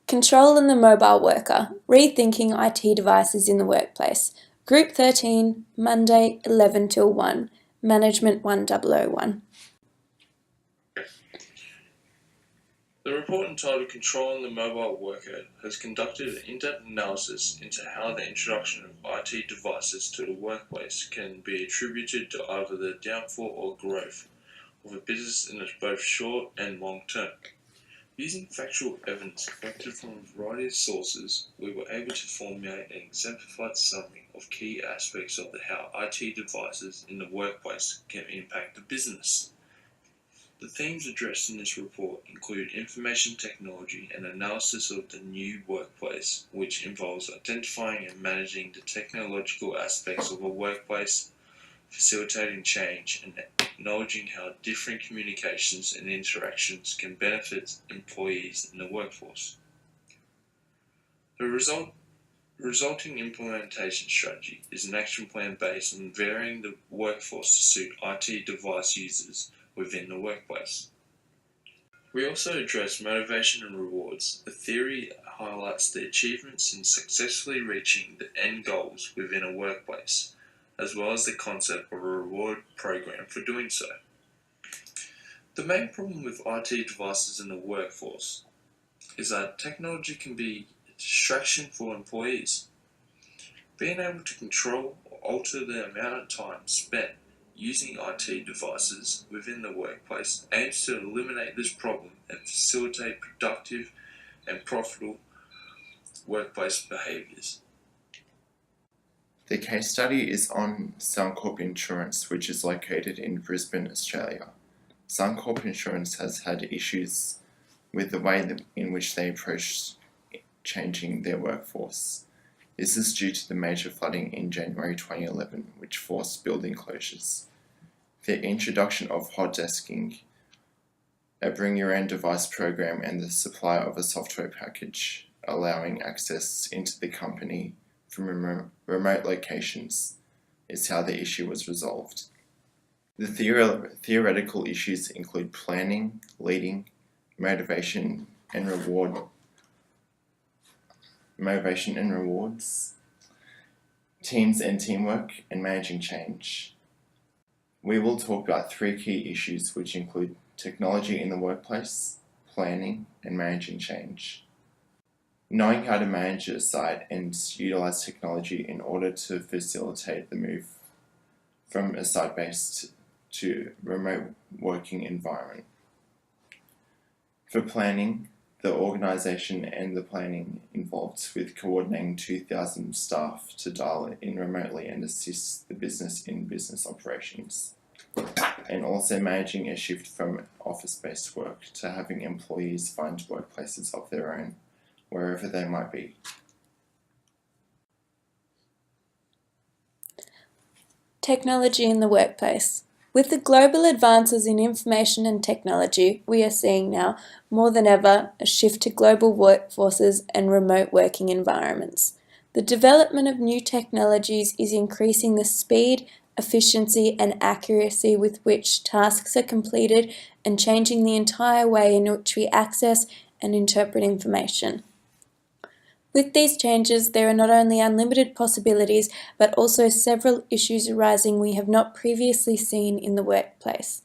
Control and the mobile worker, rethinking IT devices in the workplace. Group 13, Monday 11 till 1, Management 1001. The report entitled Controlling the Mobile Worker has conducted an in-depth analysis into how the introduction of IT devices to the workplace can be attributed to either the downfall or growth of a business in its both short and long term. Using factual evidence collected from a variety of sources, we were able to formulate an exemplified summary of key aspects of how IT devices in the workplace can impact the business. The themes addressed in this report include information technology and analysis of the new workplace, which involves identifying and managing the technological aspects of a workplace, facilitating change, and acknowledging how different communications and interactions can benefit employees in the workforce. The resulting implementation strategy is an action plan based on varying the workforce to suit IT device users within the workplace. We also address motivation and rewards. The theory highlights the achievements in successfully reaching the end goals within a workplace, as well as the concept of a reward program for doing so. The main problem with IT devices in the workforce is that technology can be a distraction for employees. Being able to control or alter the amount of time spent using IT devices within the workplace aims to eliminate this problem and facilitate productive and profitable workplace behaviours. The case study is on Suncorp Insurance, which is located in Brisbane, Australia. Suncorp Insurance has had issues with the way in which they approach changing their workforce. This is due to the major flooding in January 2011, which forced building closures. The introduction of hot desking, a bring-your-own-device program, and the supply of a software package allowing access into the company from remote locations is how the issue was resolved. The theoretical issues include planning, leading, motivation and rewards, teams and teamwork, and managing change. We will talk about three key issues, which include technology in the workplace, planning, and managing change. Knowing how to manage a site and utilize technology in order to facilitate the move from a site-based to remote working environment. For planning, the organisation and the planning involved with coordinating 2,000 staff to dial in remotely and assist the business in business operations, and also managing a shift from office-based work to having employees find workplaces of their own, wherever they might be. Technology in the workplace. With the global advances in information and technology, we are seeing now, more than ever, a shift to global workforces and remote working environments. The development of new technologies is increasing the speed, efficiency, and accuracy with which tasks are completed and changing the entire way in which we access and interpret information. With these changes, there are not only unlimited possibilities, but also several issues arising we have not previously seen in the workplace.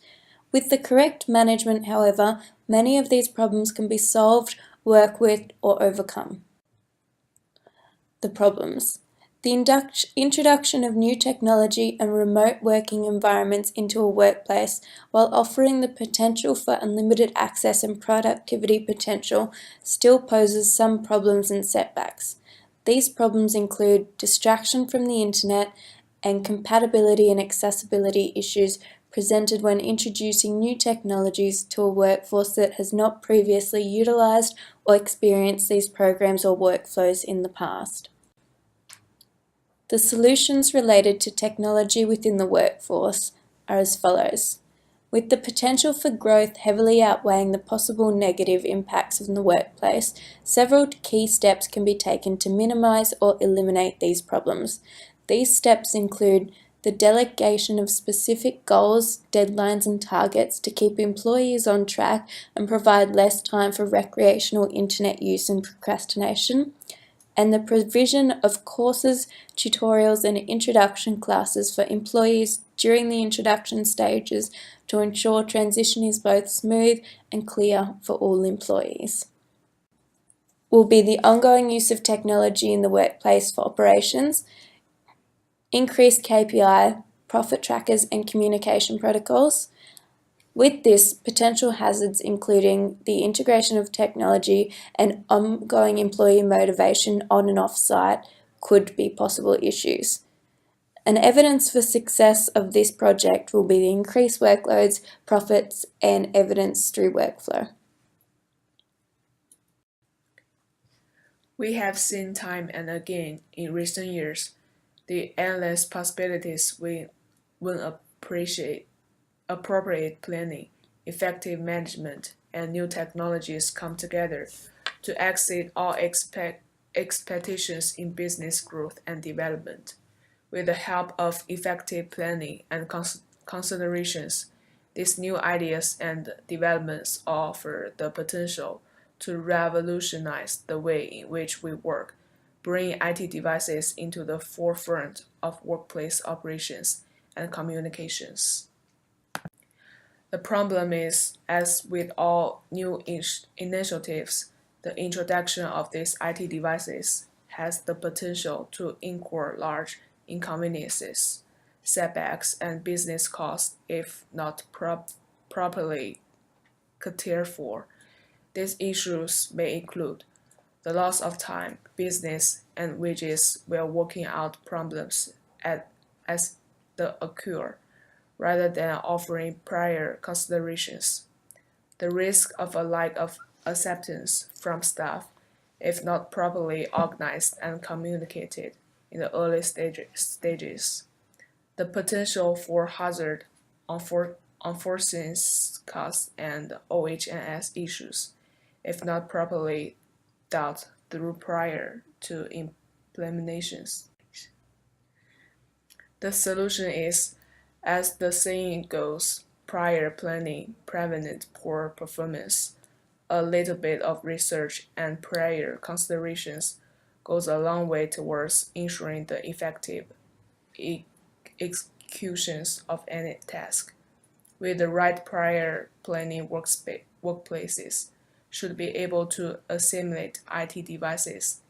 With the correct management, however, many of these problems can be solved, worked with, or overcome. The problems. The introduction of new technology and remote working environments into a workplace, while offering the potential for unlimited access and productivity potential, still poses some problems and setbacks. These problems include distraction from the internet and compatibility and accessibility issues presented when introducing new technologies to a workforce that has not previously utilized or experienced these programs or workflows in the past. The solutions related to technology within the workforce are as follows. With the potential for growth heavily outweighing the possible negative impacts in the workplace, several key steps can be taken to minimize or eliminate these problems. These steps include the delegation of specific goals, deadlines and targets to keep employees on track and provide less time for recreational internet use and procrastination, and the provision of courses, tutorials and introduction classes for employees during the introduction stages to ensure transition is both smooth and clear for all employees. Will be the ongoing use of technology in the workplace for operations, increased KPI, profit trackers and communication protocols. With this, potential hazards including the integration of technology and ongoing employee motivation on and off site could be possible issues. An evidence for success of this project will be the increased workloads, profits and evidence through workflow. We have seen time and again in recent years the endless possibilities when appropriate planning, effective management, and new technologies come together to exceed all expectations in business growth and development. With the help of effective planning and considerations, these new ideas and developments offer the potential to revolutionize the way in which we work, bringing IT devices into the forefront of workplace operations and communications. The problem is, as with all new initiatives, the introduction of these IT devices has the potential to incur large inconveniences, setbacks, and business costs if not properly catered for. These issues may include the loss of time, business, and wages while working out problems as they occur, rather than offering prior considerations. The risk of a lack of acceptance from staff if not properly organized and communicated in the early stages. The potential for hazard, unforeseen costs, and OH&S issues if not properly thought through prior to implementations. The solution is, as the saying goes, prior planning prevented poor performance. A little bit of research and prior considerations goes a long way towards ensuring the effective executions of any task. With the right prior planning, workplaces should be able to assimilate IT devices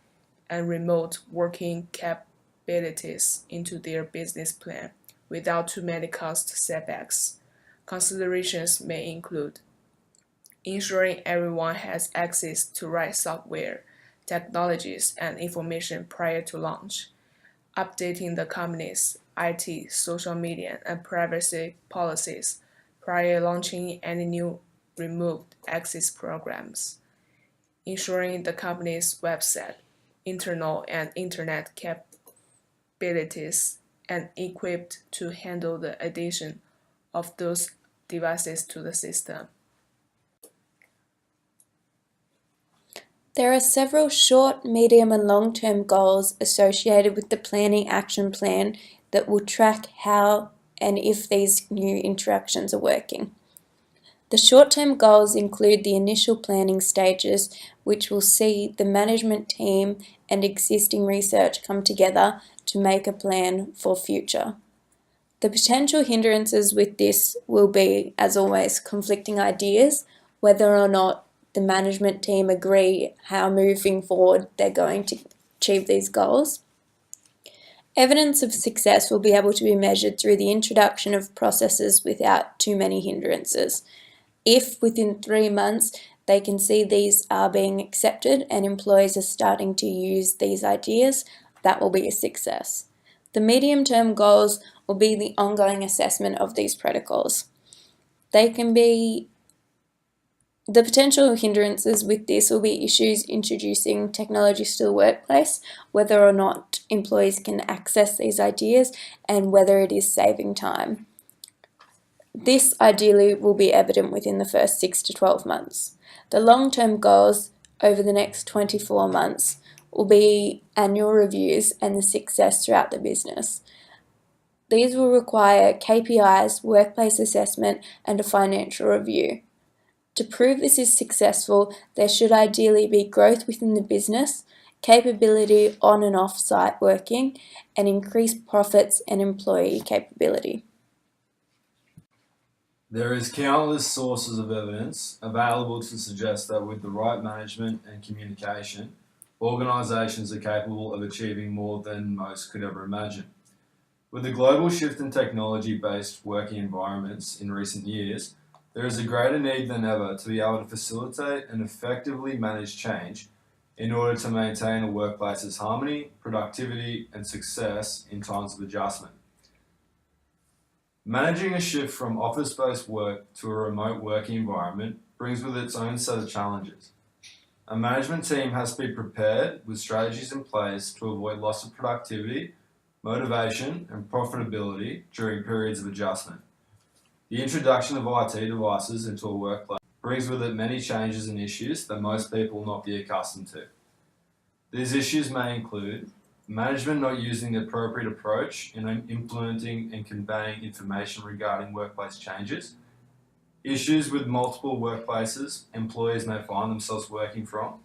and remote working capabilities into their business plan without too many cost setbacks. Considerations may include ensuring everyone has access to right software, technologies, and information prior to launch, updating the company's IT, social media, and privacy policies prior launching any new removed access programs, ensuring the company's website, internal and internet capabilities, and equipped to handle the addition of those devices to the system. There are several short, medium and long-term goals associated with the planning action plan that will track how and if these new interactions are working. The short-term goals include the initial planning stages, which will see the management team and existing research come together to make a plan for future. The potential hindrances with this will be, as always, conflicting ideas, whether or not the management team agree how moving forward they're going to achieve these goals. Evidence of success will be able to be measured through the introduction of processes without too many hindrances. If within 3 months they can see these are being accepted and employees are starting to use these ideas, that will be a success. The medium-term goals will be the ongoing assessment of these protocols. The potential hindrances with this will be issues introducing technology to the workplace, whether or not employees can access these ideas, and whether it is saving time. This ideally will be evident within the first 6 to 12 months. The long-term goals over the next 24 months will be annual reviews and the success throughout the business. These will require KPIs, workplace assessment, and a financial review. To prove this is successful, there should ideally be growth within the business, capability on and off site working, and increased profits and employee capability. There is countless sources of evidence available to suggest that with the right management and communication, organisations are capable of achieving more than most could ever imagine. With the global shift in technology-based working environments in recent years, there is a greater need than ever to be able to facilitate and effectively manage change in order to maintain a workplace's harmony, productivity, and success in times of adjustment. Managing a shift from office-based work to a remote working environment brings with it its own set of challenges. A management team has to be prepared with strategies in place to avoid loss of productivity, motivation, and profitability during periods of adjustment. The introduction of IT devices into a workplace brings with it many changes and issues that most people will not be accustomed to. These issues may include management not using the appropriate approach in implementing and conveying information regarding workplace changes, issues with multiple workplaces employees may find themselves working from,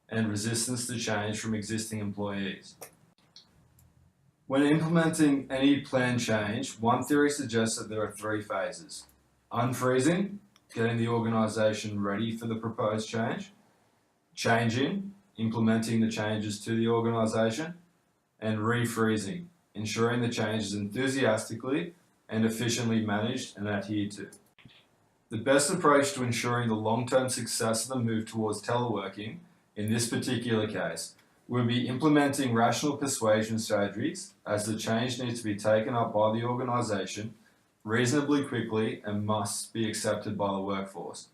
and resistance to change from existing employees. When implementing any planned change, one theory suggests that there are three phases: unfreezing, getting the organisation ready for the proposed change; changing, implementing the changes to the organisation; and refreezing, ensuring the change is enthusiastically and efficiently managed and adhered to. The best approach to ensuring the long-term success of the move towards teleworking, in this particular case, would be implementing rational persuasion strategies, as the change needs to be taken up by the organisation reasonably quickly and must be accepted by the workforce.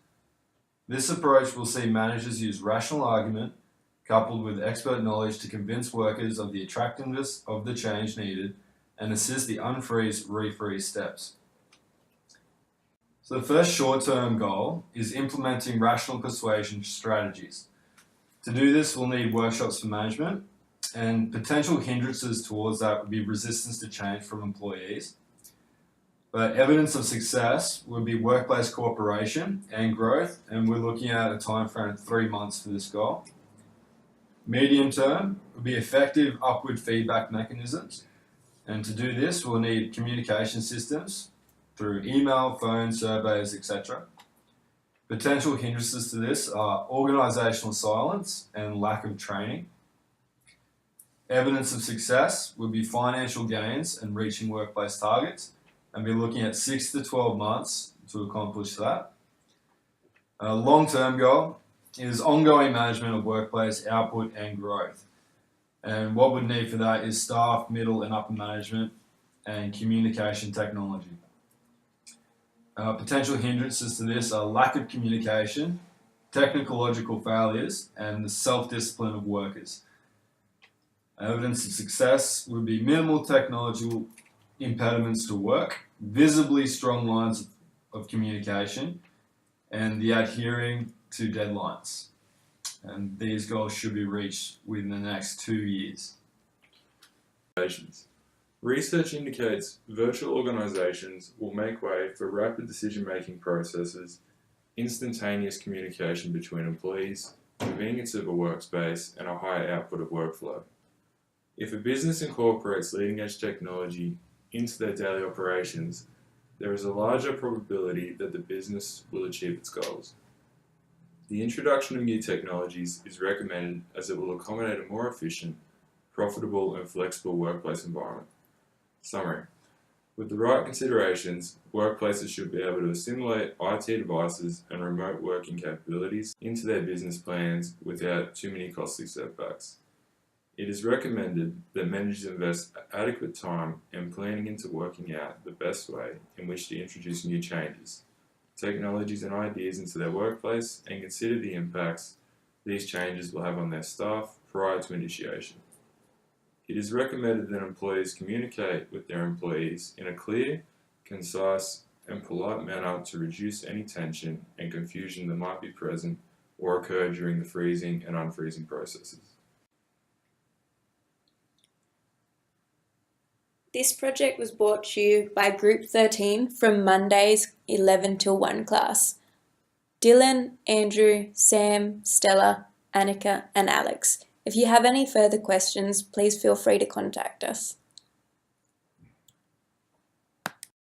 This approach will see managers use rational argument coupled with expert knowledge to convince workers of the attractiveness of the change needed and assist the unfreeze, refreeze steps. So the first short-term goal is implementing rational persuasion strategies. To do this, we'll need workshops for management, and potential hindrances towards that would be resistance to change from employees. But evidence of success would be workplace cooperation and growth, and we're looking at a time frame of 3 months for this goal. Medium term would be effective upward feedback mechanisms, and to do this, we'll need communication systems through email, phone, surveys, etc. Potential hindrances to this are organisational silence and lack of training. Evidence of success would be financial gains and reaching workplace targets, and be looking at 6 to 12 months to accomplish that. A long-term goal is ongoing management of workplace output and growth. And what we'd need for that is staff, middle and upper management, and communication technology. Potential hindrances to this are lack of communication, technological failures, and the self-discipline of workers. Evidence of success would be minimal technological impediments to work, visibly strong lines of communication, and the adhering to deadlines. And these goals should be reached within the next 2 years. Research indicates virtual organisations will make way for rapid decision-making processes, instantaneous communication between employees, convenience of a workspace, and a higher output of workflow. If a business incorporates leading-edge technology into their daily operations, there is a larger probability that the business will achieve its goals. The introduction of new technologies is recommended as it will accommodate a more efficient, profitable, and flexible workplace environment. Summary: with the right considerations, workplaces should be able to assimilate IT devices and remote working capabilities into their business plans without too many costly setbacks. It is recommended that managers invest adequate time in planning into working out the best way in which to introduce new changes, technologies and ideas into their workplace, and consider the impacts these changes will have on their staff prior to initiation. It is recommended that employees communicate with their employees in a clear, concise, and polite manner to reduce any tension and confusion that might be present or occur during the freezing and unfreezing processes. This project was brought to you by Group 13 from Monday's 11 till 1 class. Dylan, Andrew, Sam, Stella, Annika and Alex. If you have any further questions, please feel free to contact us.